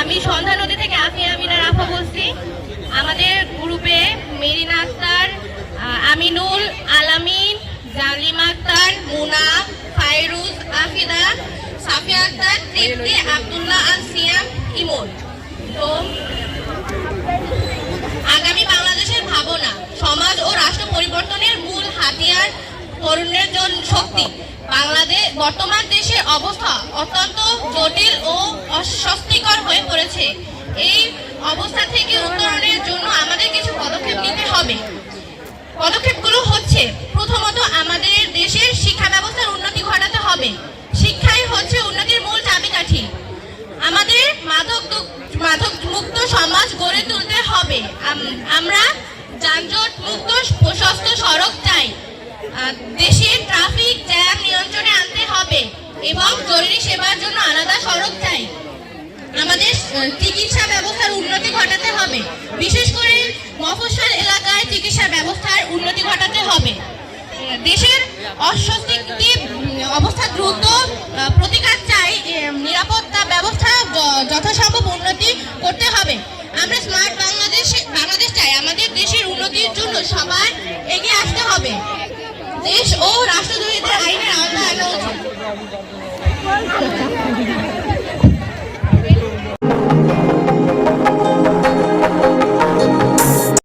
আমি সন্ধ্যা নদী থেকে আফিয়া আমিনা রাফা বলছি। আমাদের গ্রুপে মেরিনা আক্তার, আমিনুল, আলামিন, জালিমা আক্তার, মুনা, ফাইরুজ, আফিদা, সাফিয়া আক্তার, তৃপ্তি, আব্দুল্লাহ আল সিয়াম, ইমন। তো আগামী বাংলাদেশের ভাবনা, সমাজ ও রাষ্ট্র পরিবর্তনের মূল হাতিয়ার তরুণের জন্য শক্তি। বাংলাদেশ বর্তমান দেশের অবস্থা অত্যন্ত জটিল ও অস্বস্তিকর হয়ে পড়েছে। এই অবস্থা থেকে উত্তরণের জন্য আমাদের কিছু পদক্ষেপ নিতে হবে। পদক্ষেপগুলো হচ্ছে, প্রথমত আমাদের দেশের শিক্ষা ব্যবস্থার উন্নতি ঘটাতে হবে। শিক্ষাই হচ্ছে উন্নতির মূল চাবিকাঠি। আমাদের মাদক মুক্ত সমাজ গড়ে তুলতে হবে। আমরা যানজট মুক্ত প্রশস্ত সড়ক চাই। দেশে ট্রাফিক জ্যাম নিয়ন্ত্রণে আনতে হবে এবং জরুরি সেবার জন্য আলাদা সড়ক চাই। আমাদের চিকিৎসা ব্যবস্থার উন্নতি ঘটাতে হবে, বিশেষ করে মফস্বল এলাকায় চিকিৎসা ব্যবস্থার উন্নতি ঘটাতে হবে। দেশের অস্বস্তিকর অবস্থা দ্রুত প্রতিকার চাই। নিরাপত্তা ব্যবস্থা যথাসম্ভব উন্নতি করতে হবে। আমরা স্মার্ট বাংলাদেশ চাই। আমাদের দেশের উন্নতির জন্য সবাই এগিয়ে আসতে হবে। দেশ ও রাষ্ট্রদ্রোহীদের আইনের আওতায় আনা উচিত।